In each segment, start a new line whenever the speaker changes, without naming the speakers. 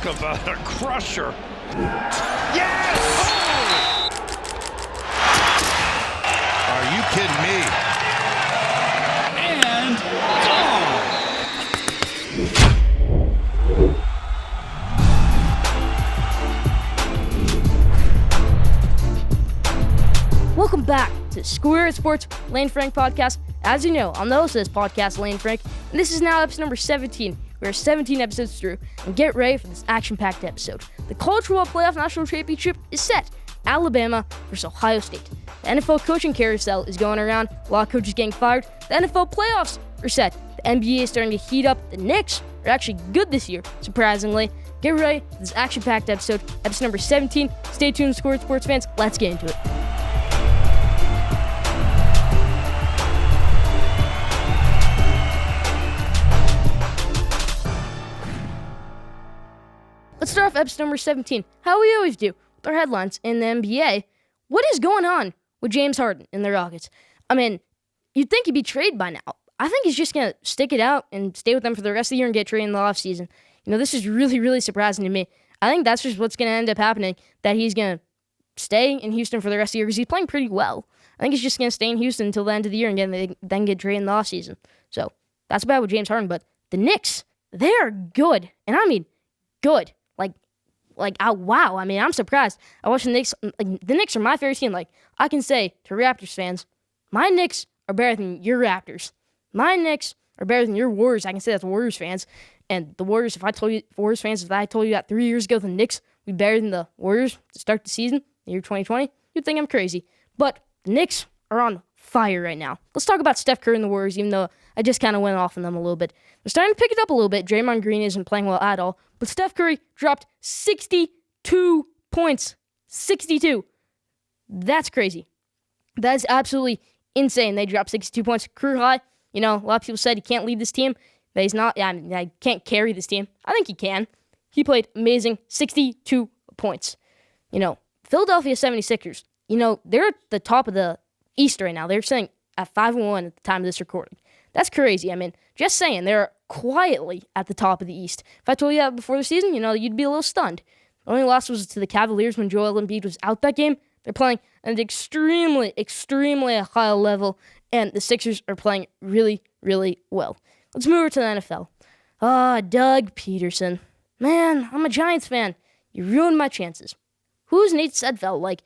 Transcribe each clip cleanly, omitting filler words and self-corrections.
Talk about a crusher. Yes! Oh! Are you kidding me? And
Welcome back to Schoolyard Sports Lane Frank podcast. As you know, I'm the host of this podcast, Lane Frank, and this is now episode number 17. We're 17 episodes through, and get ready for this action-packed episode. The College Football Playoff National Championship is set. Alabama versus Ohio State. The NFL coaching carousel is going around. A lot of coaches getting fired. The NFL playoffs are set. The NBA is starting to heat up. The Knicks are actually good this year, surprisingly. Get ready for this action-packed episode number 17. Stay tuned, Schoolyard Sports fans. Let's get into it. Let's start off episode number 17, how we always do, with our headlines in the NBA. What is going on with James Harden and the Rockets? I mean, you'd think he'd be traded by now. I think he's just going to stick it out and stay with them for the rest of the year and get traded in the offseason. You know, this is really, really surprising to me. I think that's just what's going to end up happening, that he's going to stay in Houston for the rest of the year because he's playing pretty well. I think he's just going to stay in Houston until the end of the year and then get traded in the offseason. So that's bad with James Harden. But the Knicks, they are good. And I mean good. Wow. I mean, I'm surprised. I watch the Knicks. The Knicks are my favorite team. I can say to Raptors fans, my Knicks are better than your Raptors. My Knicks are better than your Warriors. I can say that to Warriors fans. And the Warriors, if I told you that 3 years ago the Knicks would be better than the Warriors to start the season, the year 2020, you'd think I'm crazy. But the Knicks are on fire right now. Let's talk about Steph Curry and the Warriors, even though I just kind of went off on them a little bit. They're starting to pick it up a little bit. Draymond Green isn't playing well at all. But Steph Curry dropped 62 points. 62. That's crazy. That is absolutely insane. They dropped 62 points. Career high. You know, a lot of people said he can't lead this team. That he's not. I can't carry this team. I think he can. He played amazing. 62 points. You know, Philadelphia 76ers, you know, they're at the top of the East right now. They're sitting at 5-1 at the time of this recording. That's crazy. I mean, just saying, they're quietly at the top of the East. If I told you that before the season, you know, you'd be a little stunned. The only loss was to the Cavaliers when Joel Embiid was out that game. They're playing at an extremely, extremely high level, and the Sixers are playing really, really well. Let's move over to the NFL. Doug Peterson. Man, I'm a Giants fan. You ruined my chances. Who's Nate Sedfeld?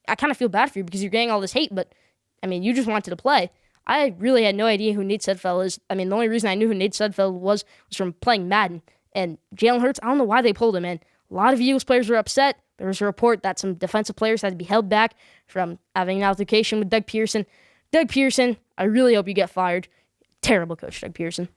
I kind of feel bad for you because you're getting all this hate, but, I mean, you just wanted to play. I really had no idea who Nate Sedfeld is. I mean, the only reason I knew who Nate Sedfeld was from playing Madden. And Jalen Hurts, I don't know why they pulled him in. A lot of Eagles players were upset. There was a report that some defensive players had to be held back from having an altercation with Doug Pearson. Doug Pearson, I really hope you get fired. Terrible coach, Doug Pearson.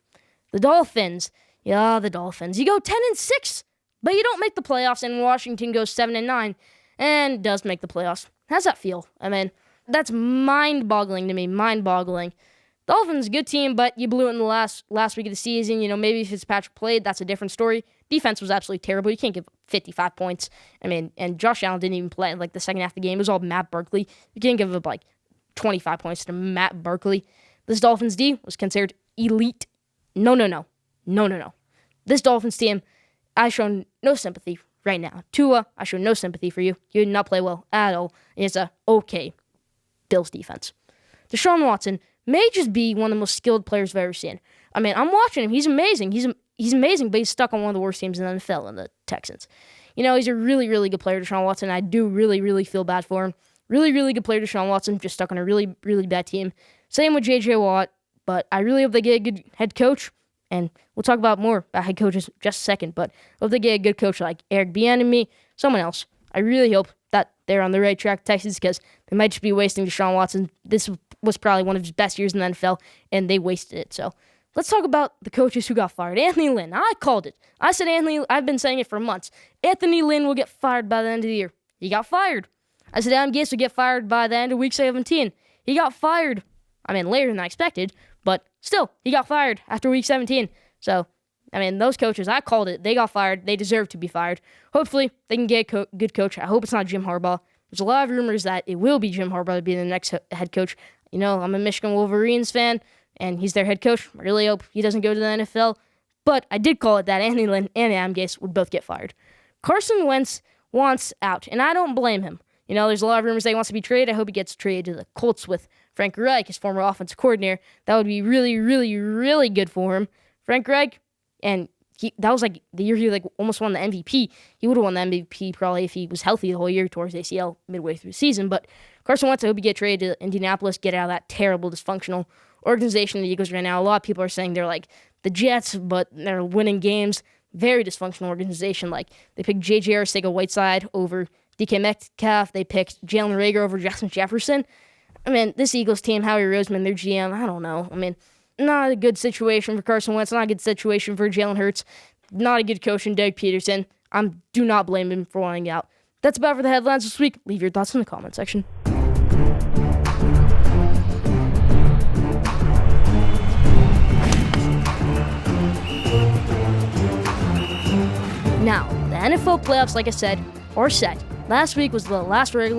The Dolphins. Yeah, the Dolphins. You go 10-6, but you don't make the playoffs, and Washington goes 7-9 and does make the playoffs. How's that feel? I mean, that's mind-boggling to me, mind-boggling. Dolphins, good team, but you blew it in the last week of the season. You know, maybe if Fitzpatrick played, that's a different story. Defense was absolutely terrible. You can't give 55 points. I mean, and Josh Allen didn't even play the second half of the game. It was all Matt Barkley. You can't give up 25 points to Matt Barkley. This Dolphins D was considered elite. No. This Dolphins team, I show no sympathy right now. Tua, I show no sympathy for you. You did not play well at all. It's a okay Bills defense. Deshaun Watson may just be one of the most skilled players I've ever seen. I mean, I'm watching him. He's amazing. He's amazing, but he's stuck on one of the worst teams in the NFL, in the Texans. You know, he's a really, really good player, Deshaun Watson. I do really, really feel bad for him. Really, really good player, Deshaun Watson, just stuck on a really, really bad team. Same with J.J. Watt, but I really hope they get a good head coach, and we'll talk about more about head coaches just a second, but I hope they get a good coach like Eric Bieniemy, someone else. I really hope that they're on the right track, Texans, because they might just be wasting Deshaun Watson. This was probably one of his best years in the NFL, and they wasted it. So let's talk about the coaches who got fired. Anthony Lynn, I called it. I said I've been saying it for months. Anthony Lynn will get fired by the end of the year. He got fired. I said Adam Gase would get fired by the end of week 17. He got fired. I mean, later than I expected, but still, he got fired after week 17. So, I mean, those coaches, I called it. They got fired. They deserve to be fired. Hopefully, they can get a good coach. I hope it's not Jim Harbaugh. There's a lot of rumors that it will be Jim Harbaugh to be the next head coach. You know, I'm a Michigan Wolverines fan, and he's their head coach. I really hope he doesn't go to the NFL. But I did call it that Andy Lynn and Adam Gase would both get fired. Carson Wentz wants out, and I don't blame him. There's a lot of rumors that he wants to be traded. I hope he gets traded to the Colts with Frank Reich, his former offensive coordinator. That would be really, really, really good for him. Frank Reich, and that was like the year he almost won the MVP. He would have won the MVP probably if he was healthy the whole year towards ACL midway through the season. But Carson Wentz, I hope he get traded to Indianapolis, get out of that terrible, dysfunctional organization the Eagles right now. A lot of people are saying they're like the Jets, but they're winning games. Very dysfunctional organization. Like, they picked J.J. Arcega-Whiteside over DK Metcalf. They picked Jalen Reagor over Justin Jefferson. This Eagles team, Howie Roseman, their GM, I don't know. Not a good situation for Carson Wentz. Not a good situation for Jalen Hurts. Not a good coach in Doug Peterson. I do not blame him for wanting out. That's about for the headlines this week. Leave your thoughts in the comment section. Now, the NFL playoffs, like I said, are set. Last week was the last week of the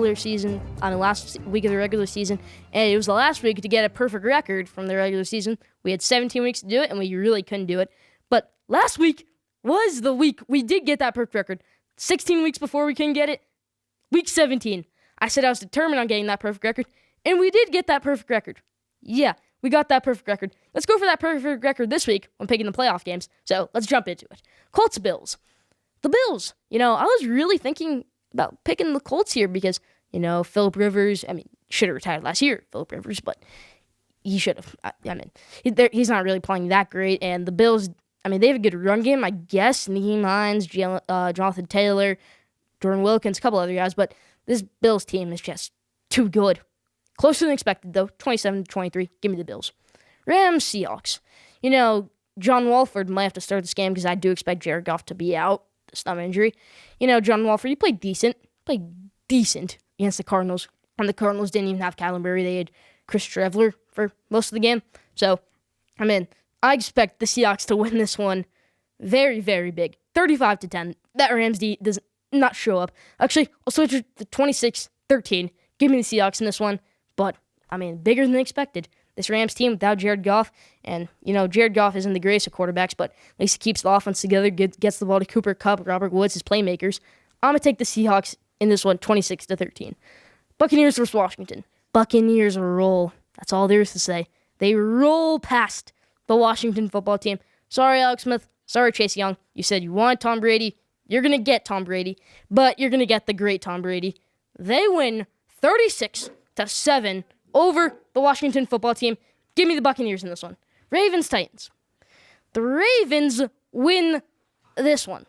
regular season, and it was the last week to get a perfect record from the regular season. We had 17 weeks to do it, and we really couldn't do it. But last week was the week we did get that perfect record. 16 weeks before we couldn't get it, week 17. I said I was determined on getting that perfect record, and we did get that perfect record. Yeah, we got that perfect record. Let's go for that perfect record this week when picking the playoff games. So let's jump into it. Colts-Bills. The Bills, I was really thinking about picking the Colts here because, Phillip Rivers, should have retired last year, Phillip Rivers, but he should have. He's not really playing that great, and the Bills, they have a good run game, I guess. Nyheim Hines, Jonathan Taylor, Jordan Wilkins, a couple other guys, but this Bills team is just too good. Closer than expected, though, 27-23. Give me the Bills. Rams, Seahawks. John Wolford might have to start this game because I do expect Jared Goff to be out. Stomach injury. John Wolford, he played decent against the Cardinals. And the Cardinals didn't even have Kyler Murray. They had Chris Trevler for most of the game. So, I expect the Seahawks to win this one very, very big. 35-10. That Rams D does not show up. Actually, I'll switch it to 26-13. Give me the Seahawks in this one. But, bigger than expected. This Rams team without Jared Goff, and, Jared Goff isn't the greatest of quarterbacks, but at least he keeps the offense together, gets the ball to Cooper Kupp, Robert Woods, his playmakers. I'm going to take the Seahawks in this one, 26-13. Buccaneers versus Washington. Buccaneers roll. That's all there is to say. They roll past the Washington football team. Sorry, Alex Smith. Sorry, Chase Young. You said you wanted Tom Brady. You're going to get Tom Brady, but you're going to get the great Tom Brady. They win 36-7 over the Washington football team. Give me the Buccaneers in this one. Ravens-Titans. The Ravens win this one.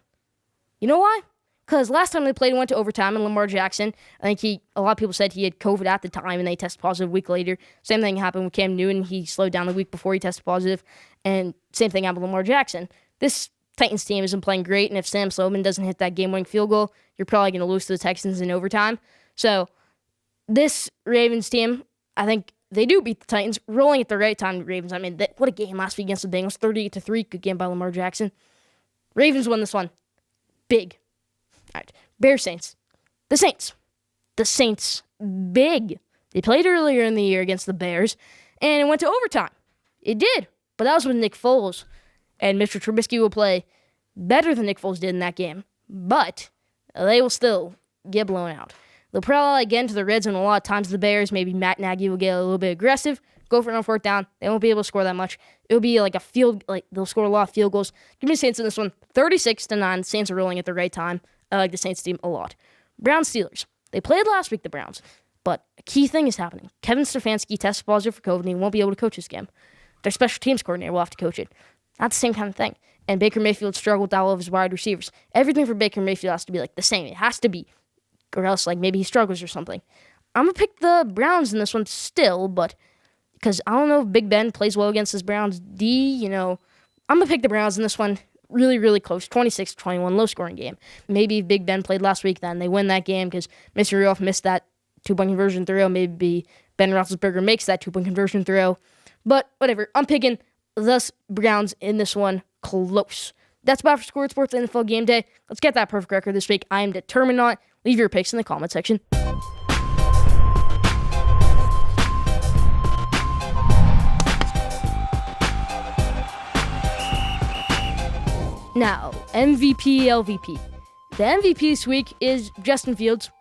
You know why? Because last time they played, it went to overtime, and Lamar Jackson, a lot of people said he had COVID at the time, and they tested positive a week later. Same thing happened with Cam Newton. He slowed down the week before he tested positive, and same thing happened with Lamar Jackson. This Titans team isn't playing great, and if Sam Sloman doesn't hit that game-winning field goal, you're probably going to lose to the Texans in overtime. So this Ravens team, I think they do beat the Titans, rolling at the right time. The Ravens, what a game last week against the Bengals, 38-3, good game by Lamar Jackson. Ravens won this one, big. All right, Bears Saints. The Saints, big. They played earlier in the year against the Bears, and it went to overtime. It did, but that was with Nick Foles, and Mr. Trubisky will play better than Nick Foles did in that game, but they will still get blown out. They'll probably get into the red zone a lot of times. The Bears, maybe Matt Nagy will get a little bit aggressive, go for it on fourth down. They won't be able to score that much. It'll be they'll score a lot of field goals. Give me the Saints in this one, 36-9. Saints are rolling at the right time. I like the Saints team a lot. Browns Steelers. They played last week, the Browns, but a key thing is happening. Kevin Stefanski tested positive for COVID, and he won't be able to coach this game. Their special teams coordinator will have to coach it. Not the same kind of thing. And Baker Mayfield struggled with all of his wide receivers. Everything for Baker Mayfield has to be the same. It has to be. Or else, maybe he struggles or something. I'm going to pick the Browns in this one still, but because I don't know if Big Ben plays well against this Browns D, I'm going to pick the Browns in this one. Really, really close. 26-21, low-scoring game. Maybe if Big Ben played last week, then they win that game because Mr. Rudolph missed that two-point conversion throw. Maybe Ben Roethlisberger makes that two-point conversion throw. But whatever. I'm picking the Browns in this one close. That's about for Scored Sports NFL Game Day. Let's get that perfect record this week. I am determined on it. Leave your picks in the comment section. Now, MVP, LVP. The MVP this week is Justin Fields.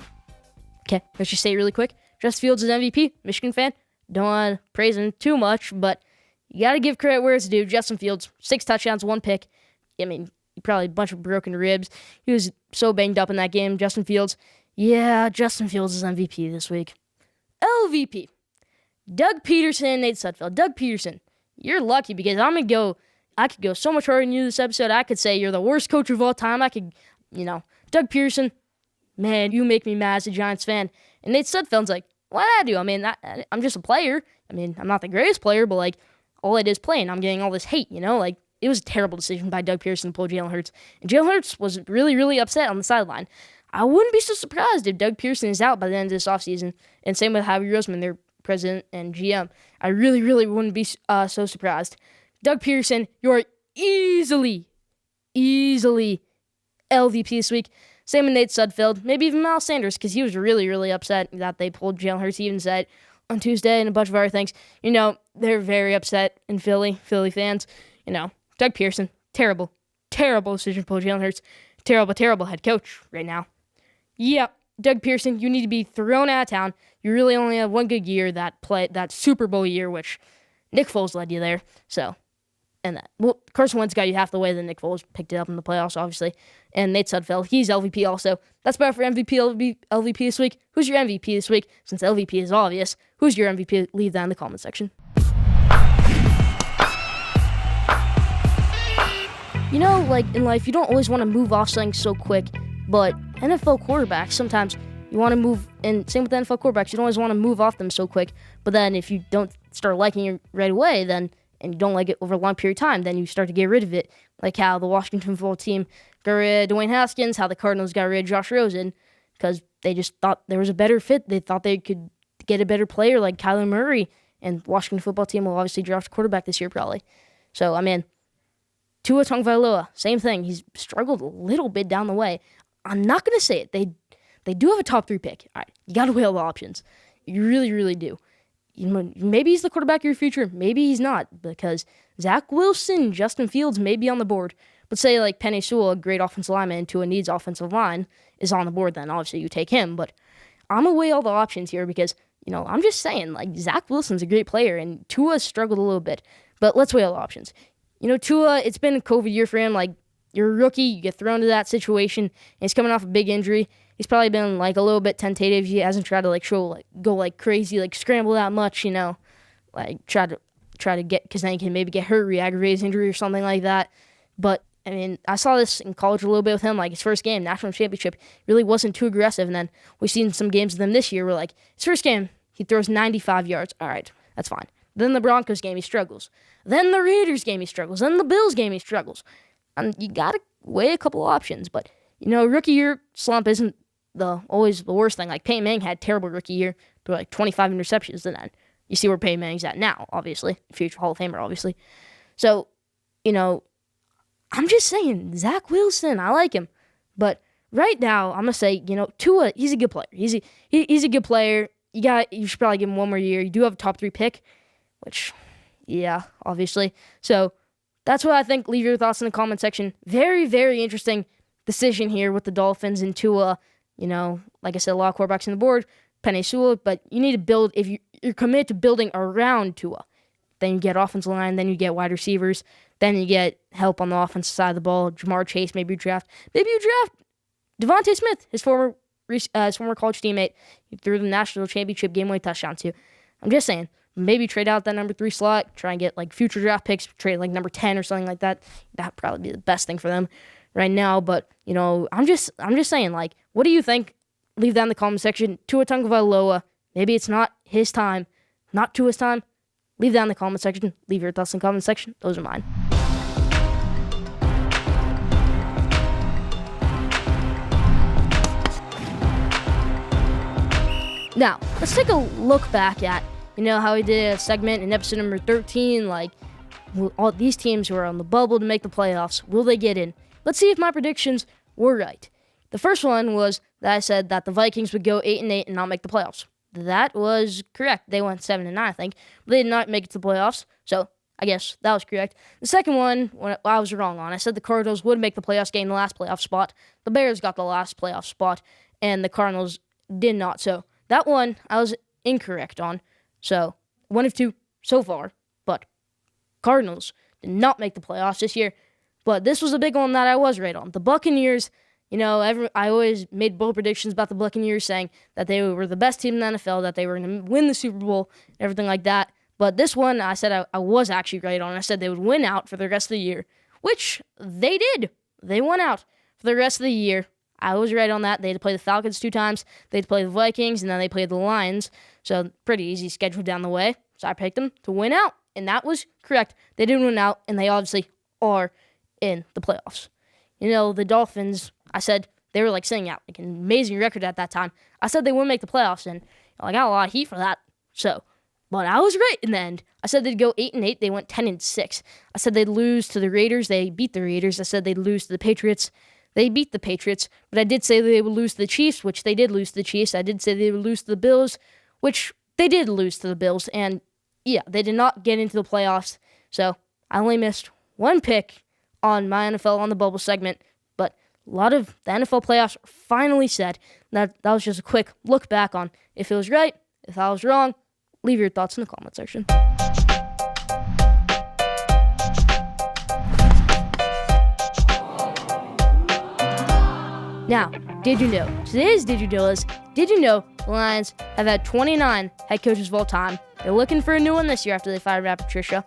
Okay, let's just say it really quick. Justin Fields is MVP. Michigan fan. Don't want to praise him too much, but you got to give credit where it's due. Justin Fields, 6 touchdowns, 1 pick. I mean, probably a bunch of broken ribs. He was so banged up in that game. Justin Fields. Yeah, Justin Fields is MVP this week. LVP. Doug Peterson, Nate Sudfeld. Doug Peterson, you're lucky because I could go so much harder than you this episode. I could say you're the worst coach of all time. Doug Peterson, man, you make me mad as a Giants fan. And Nate Sudfeld's like, what did I do? I mean, I'm just a player. I mean, I'm not the greatest player, but, like, all it is playing. I'm getting all this hate, Like, it was a terrible decision by Doug Peterson to pull Jalen Hurts. And Jalen Hurts was really, really upset on the sideline. I wouldn't be so surprised if Doug Pearson is out by the end of this offseason. And same with Howie Roseman, their president and GM. I really, really wouldn't be so surprised. Doug Pearson, you're easily LVP this week. Same with Nate Sudfeld, maybe even Miles Sanders, because he was really, really upset that they pulled Jalen Hurts. He even said on Tuesday and a bunch of other things. They're very upset in Philly fans. Doug Pearson, terrible decision to pull Jalen Hurts. Terrible head coach right now. Yeah, Doug Pearson, you need to be thrown out of town. You really only have one good year, that Super Bowl year, which Nick Foles led you there. So, Carson Wentz got you half the way, then Nick Foles picked it up in the playoffs, obviously. And Nate Sudfeld, he's LVP also. That's about for MVP, LVP this week. Who's your MVP this week? Since LVP is obvious, who's your MVP? Leave that in the comment section. Like in life, you don't always want to move off something so quick, but NFL quarterbacks, sometimes you want to move, and same with NFL quarterbacks, you don't always want to move off them so quick, but then if you don't start liking it right away, and you don't like it over a long period of time, then you start to get rid of it, like how the Washington football team got rid of Dwayne Haskins, how the Cardinals got rid of Josh Rosen, because they just thought there was a better fit. They thought they could get a better player like Kyler Murray, and Washington football team will obviously draft a quarterback this year probably. So, Tua Tagovailoa, same thing. He's struggled a little bit down the way. I'm not going to say it. They do have a top 3 pick. All right, you got to weigh all the options. You really, really do. Maybe he's the quarterback of your future. Maybe he's not, because Zach Wilson, Justin Fields may be on the board. But say like Penei Sewell, a great offensive lineman, and Tua needs offensive line, is on the board, then obviously you take him. But I'm going to weigh all the options here because, I'm just saying, like, Zach Wilson's a great player, and Tua struggled a little bit. But let's weigh all the options. Tua, it's been a COVID year for him. Like, you're a rookie, you get thrown into that situation, and he's coming off a big injury. He's probably been, like, a little bit tentative. He hasn't tried to, like, go, like, crazy, like, scramble that much, like, try to get, because then he can maybe get hurt, re-aggravate his injury or something like that. But, I saw this in college a little bit with him, like, his first game, national championship, really wasn't too aggressive, and then we've seen some games with him this year where, like, his first game, he throws 95 yards. All right, that's fine. Then the Broncos game, he struggles. Then the Raiders game, he struggles. Then the Bills game, he struggles. And you got to weigh a couple options. But, rookie year slump isn't always the worst thing. Like, Peyton Manning had a terrible rookie year. Threw like 25 interceptions. And then you see where Peyton Manning's at now, obviously. Future Hall of Famer, obviously. So, I'm just saying, Zach Wilson, I like him. But right now, I'm going to say, Tua, he's a good player. He's a good player. You should probably give him one more year. You do have a top 3 pick. Which, yeah, obviously. So that's what I think. Leave your thoughts in the comment section. Very, very interesting decision here with the Dolphins and Tua. Like I said, a lot of quarterbacks on the board. Penei Sewell, but you need to build, if you're committed to building around Tua, then you get offensive line, then you get wide receivers, then you get help on the offensive side of the ball. Jamar Chase, maybe you draft Devontae Smith, his former college teammate. He threw the national championship game-winning touchdown to. I'm just saying. Maybe trade out that number 3 slot, try and get like future draft picks, trade like number 10 or something like that. That'd probably be the best thing for them right now. But, I'm just saying, like, what do you think? Leave that in the comment section. Tua Tagovailoa, maybe it's not his time, not Tua's time. Leave that in the comment section. Leave your thoughts in the comment section. Those are mine. Now, let's take a look back at how we did a segment in episode number 13, like, all these teams who are on the bubble to make the playoffs, will they get in? Let's see if my predictions were right. The first one was that I said that the Vikings would go 8-8 and not make the playoffs. That was correct. They went 7-9, I think. But they did not make it to the playoffs. So, I guess that was correct. The second one, I was wrong on. I said the Cardinals would make the playoffs, gain the last playoff spot. The Bears got the last playoff spot, and the Cardinals did not. So that one I was incorrect on. So 1 of 2 so far, but Cardinals did not make the playoffs this year. But this was a big one that I was right on. The Buccaneers, I always made bold predictions about the Buccaneers, saying that they were the best team in the NFL, that they were going to win the Super Bowl, everything like that. But this one, I said I was actually right on. I said they would win out for the rest of the year, which they did. They won out for the rest of the year. I was right on that. They had to play the Falcons 2 times. They had to play the Vikings, and then they played the Lions. So pretty easy schedule down the way. So I picked them to win out, and that was correct. They did win out, and they obviously are in the playoffs. The Dolphins, I said they were sitting out an amazing record at that time. I said they wouldn't make the playoffs, and I got a lot of heat for that. But I was right in the end. I said they'd go 8-8. They went 10-6. I said they'd lose to the Raiders. They beat the Raiders. I said they'd lose to the Patriots. They beat the Patriots. But I did say they would lose to the Chiefs, which they did lose to the Chiefs. I did say they would lose to the Bills, which they did lose to the Bills. And yeah, they did not get into the playoffs. So I only missed one pick on my NFL on the Bubble segment. But a lot of the NFL playoffs are finally set. That was just a quick look back on if it was right, if I was wrong. Leave your thoughts in the comment section. Now, did you know? Today's Did You Know is, did you know the Lions have had 29 head coaches of all time? They're looking for a new one this year after they fired Matt Patricia.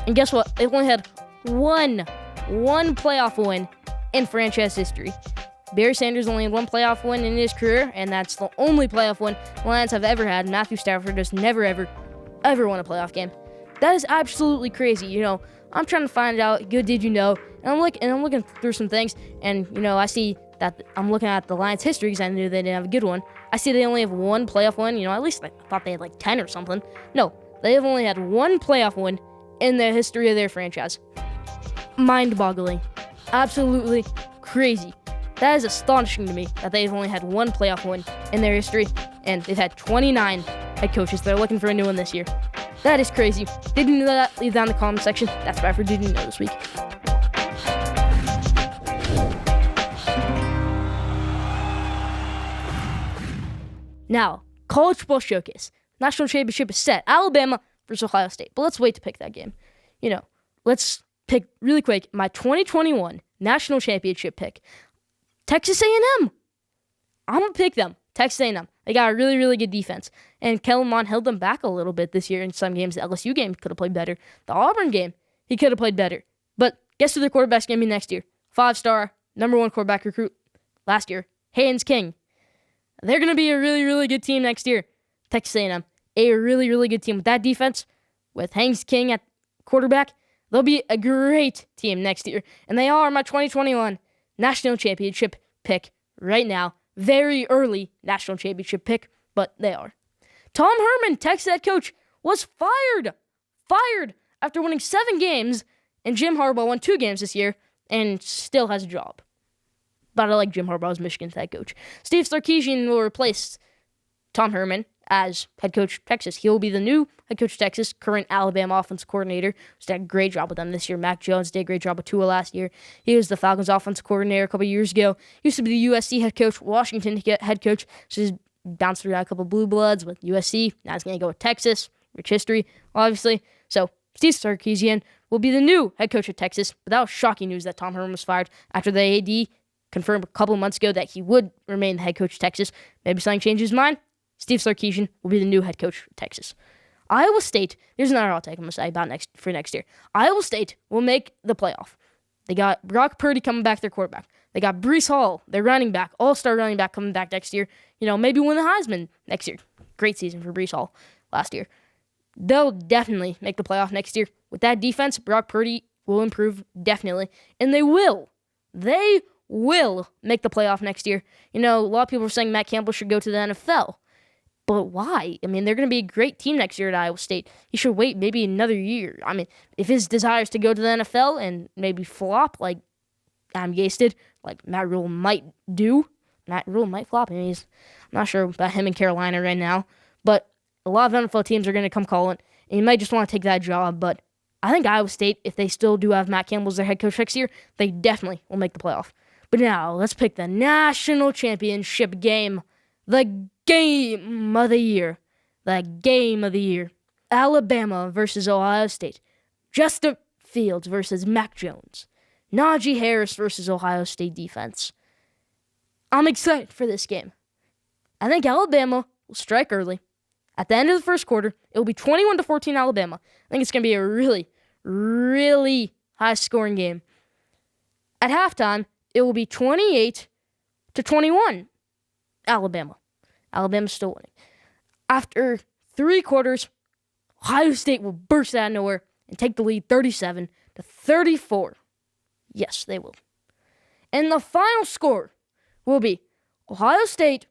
And guess what? They've only had one playoff win in franchise history. Barry Sanders only had one playoff win in his career, and that's the only playoff win the Lions have ever had. Matthew Stafford has never, ever won a playoff game. That is absolutely crazy. I'm trying to find out good did you know, and I'm looking through some things, and I see that I'm looking at the Lions' history because I knew they didn't have a good one. I see they only have one playoff win. At least I thought they had 10 or something. No, they have only had one playoff win in the history of their franchise. Mind-boggling. Absolutely crazy. That is astonishing to me that they've only had one playoff win in their history, and they've had 29 head coaches. They're looking for a new one this year. That is crazy. Did you know that? Leave that in the comment section. That's what I did you know this week. Now, College Football Showcase. National Championship is set. Alabama versus Ohio State. But let's wait to pick that game. Let's pick really quick my 2021 National Championship pick. Texas A&M. I'm going to pick them. Texas A&M. They got a really, really good defense. And Kellen Mond held them back a little bit this year in some games. The LSU game could have played better. The Auburn game, he could have played better. But guess who their quarterback's going to be next year? 5-star, number 1 quarterback recruit last year, Haynes King. They're going to be a really, really good team next year. Texas A&M, a really, really good team with that defense, with Haynes King at quarterback. They'll be a great team next year. And they are my 2021 National Championship pick right now. Very early National Championship pick, but they are. Tom Herman, Texas head coach, was fired. Fired after winning 7 games, and Jim Harbaugh won 2 games this year and still has a job. But I like Jim Harbaugh as Michigan's head coach. Steve Sarkisian will replace Tom Herman as head coach of Texas. He will be the new head coach of Texas, current Alabama offensive coordinator. He's done a great job with them this year. Mac Jones did a great job with Tua last year. He was the Falcons offensive coordinator a couple years ago. He used to be the USC head coach, Washington head coach. So he's bounced through a couple blue bloods with USC. Now he's going to go with Texas. Rich history, obviously. So Steve Sarkisian will be the new head coach of Texas. But that was shocking news that Tom Herman was fired after the AD confirmed a couple months ago that he would remain the head coach of Texas. Maybe something changed his mind. Steve Sarkisian will be the new head coach of Texas. Iowa State, here's another hot take I'm going to say about next year. Iowa State will make the playoff. They got Brock Purdy coming back, their quarterback. They got Breece Hall, their running back, all-star running back coming back next year. Maybe win the Heisman next year. Great season for Breece Hall last year. They'll definitely make the playoff next year. With that defense, Brock Purdy will improve, definitely. And they will. They will make the playoff next year. A lot of people are saying Matt Campbell should go to the NFL. But why? They're going to be a great team next year at Iowa State. He should wait maybe another year. If his desire is to go to the NFL and maybe flop like Adam Gase did, like Matt Rule might do, Matt Rule might flop. I'm not sure about him in Carolina right now. But a lot of NFL teams are going to come calling, and he might just want to take that job. But I think Iowa State, if they still do have Matt Campbell as their head coach next year, they definitely will make the playoff. But now, let's pick the national championship game. The game of the year. The game of the year. Alabama versus Ohio State. Justin Fields versus Mac Jones. Najee Harris versus Ohio State defense. I'm excited for this game. I think Alabama will strike early. At the end of the first quarter, it will be 21-14 Alabama. I think it's going to be a really, really high-scoring game. At halftime, it will be 28-21 Alabama. Alabama's still winning. After 3 quarters, Ohio State will burst out of nowhere and take the lead 37-34. Yes, they will. And the final score will be Ohio State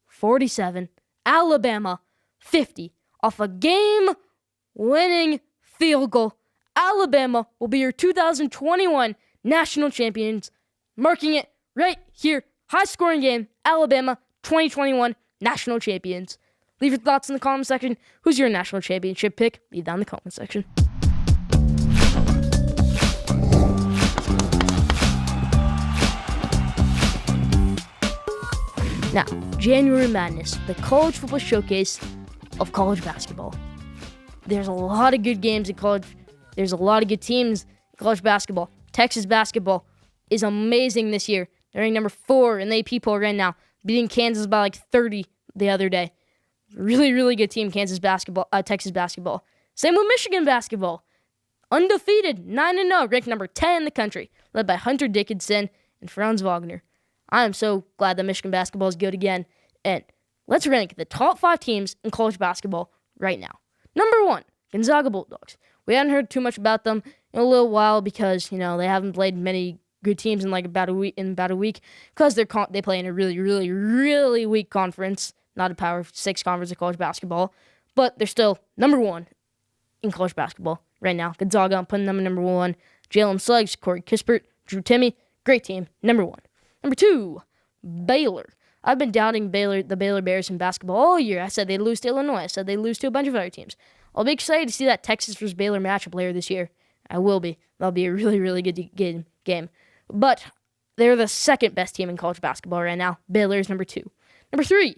47, Alabama 50 off a game-winning field goal. Alabama will be your 2021 national champions, marking it right here. High-scoring game, Alabama 2021 national champions. Leave your thoughts in the comment section. Who's your national championship pick? Leave down in the comment section. Now, January Madness, the college football showcase of college basketball. There's a lot of good games in college. There's a lot of good teams in college basketball. Texas basketball is amazing this year. They're ranked number 4 in the AP poll right now, beating Kansas by like 30 the other day. Really, really good team, Texas basketball. Same with Michigan basketball. Undefeated, 9-0, ranked number 10 in the country, led by Hunter Dickinson and Franz Wagner. I am so glad that Michigan basketball is good again. And let's rank the top 5 teams in college basketball right now. Number 1, Gonzaga Bulldogs. We hadn't heard too much about them in a little while because, they haven't played many good teams in about a week because they play in a really, really, really weak conference, not a Power 6 conference of college basketball, but they're still number 1 in college basketball right now. Gonzaga, I'm putting them at number 1. Jalen Suggs, Corey Kispert, Drew Timme, great team, number 1. Number 2, Baylor. I've been doubting the Baylor Bears in basketball all year. I said they'd lose to Illinois. I said they'd lose to a bunch of other teams. I'll be excited to see that Texas versus Baylor matchup later this year. I will be. That'll be a really, really good game. But they're the second best team in college basketball right now. Baylor is number 2. Number 3,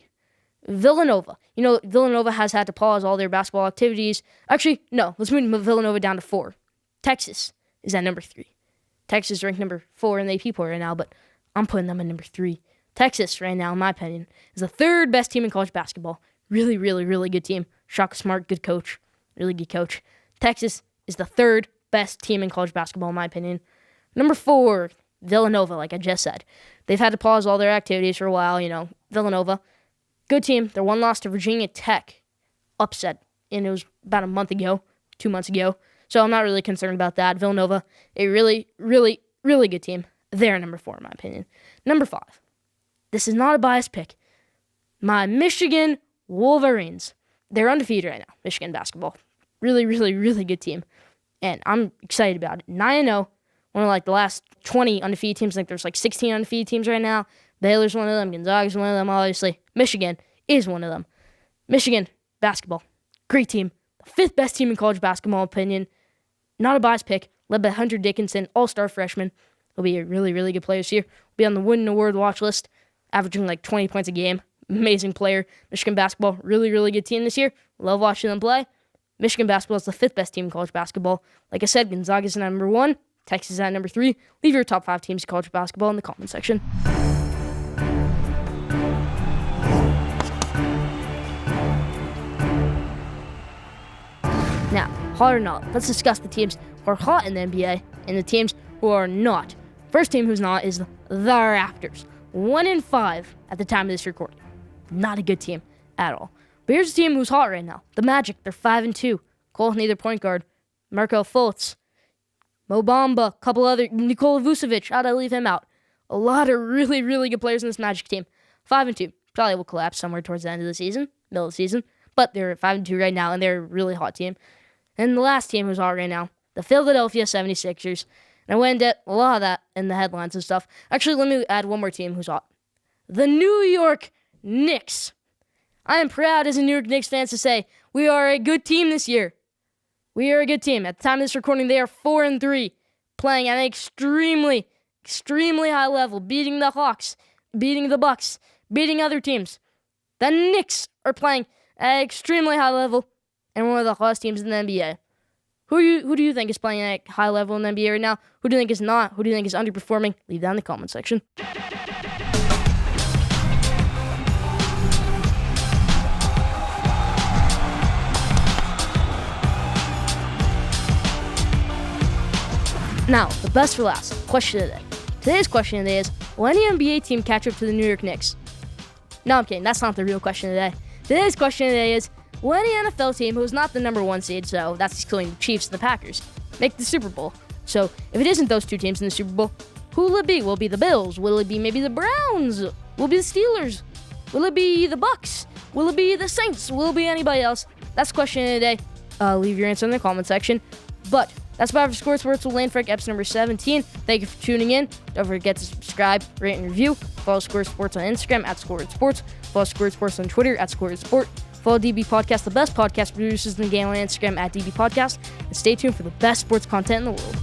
Villanova. Villanova has had to pause all their basketball activities. Actually, no. Let's move Villanova down to 4. Texas is at number 3. Texas is ranked number 4 in the AP poll right now, but I'm putting them at number 3. Texas, right now, in my opinion, is the 3rd best team in college basketball. Really, really, really good team. Shaka Smart, good coach. Really good coach. Texas is the 3rd best team in college basketball, in my opinion. Number 4, Villanova, like I just said. They've had to pause all their activities for a while, Villanova, good team. Their one loss to Virginia Tech, upset, and it was about a month ago, 2 months ago. So I'm not really concerned about that. Villanova, a really, really, really good team. They're number 4, in my opinion. Number 5. This is not a biased pick. My Michigan Wolverines. They're undefeated right now, Michigan basketball. Really, really, really good team. And I'm excited about it. 9-0. One of the last 20 undefeated teams. I think there's 16 undefeated teams right now. Baylor's one of them. Gonzaga's one of them, obviously. Michigan is one of them. Michigan basketball. Great team. The 5th best team in college basketball, opinion. Not a biased pick. Led by Hunter Dickinson, all-star freshman. He'll be a really, really good player this year. Will be on the Wooden Award watch list, averaging 20 points a game. Amazing player. Michigan basketball, really, really good team this year. Love watching them play. Michigan basketball is the 5th best team in college basketball. Like I said, Gonzaga's at number 1. Texas is at number 3. Leave your top 5 teams in college basketball in the comment section. Now, hot or not, let's discuss the teams who are hot in the NBA and the teams who are not. First team who's not is the Raptors. 1-5 at the time of this recording. Not a good team at all. But here's a team who's hot right now. The Magic, they're 5-2. Cole Anthony, their point guard. Marco Fultz. Mo Bamba, couple other, Nikola Vucevic, how'd I leave him out? A lot of really, really good players in this Magic team. 5-2. Probably will collapse somewhere towards the end of the season, middle of the season. But they're at 5-2 right now, and they're a really hot team. And the last team who's hot right now, the Philadelphia 76ers. And I went into a lot of that in the headlines and stuff. Actually, let me add one more team who's hot. The New York Knicks. I am proud as a New York Knicks fan to say we are a good team this year. We are a good team. At the time of this recording, they are 4-3, playing at an extremely high level, beating the Hawks, beating the Bucks, beating other teams. The Knicks are playing at an extremely high level, and one of the hottest teams in the NBA. Who do you think is playing at a high level in the NBA right now? Who do you think is not? Who do you think is underperforming? Leave that in the comment section. Now, the best for last. Question of the day. Today's question of the day is, will any NBA team catch up to the New York Knicks? No, I'm kidding. That's not the real question of the day. Today's question of the day is, will any NFL team who is not the number 1 seed, so that's excluding the Chiefs and the Packers, make the Super Bowl? So, if it isn't those two teams in the Super Bowl, who will it be? Will it be the Bills? Will it be maybe the Browns? Will it be the Steelers? Will it be the Bucks? Will it be the Saints? Will it be anybody else? That's the question of the day. Leave your answer in the comment section. But that's about it for Score Sports with Lane Frank, episode number 17. Thank you for tuning in. Don't forget to subscribe, rate, and review. Follow Score Sports on Instagram at Score Sports. Follow Score Sports on Twitter at Score Sport. Follow DB Podcast, the best podcast producers in the game, on Instagram at DB Podcast. And stay tuned for the best sports content in the world.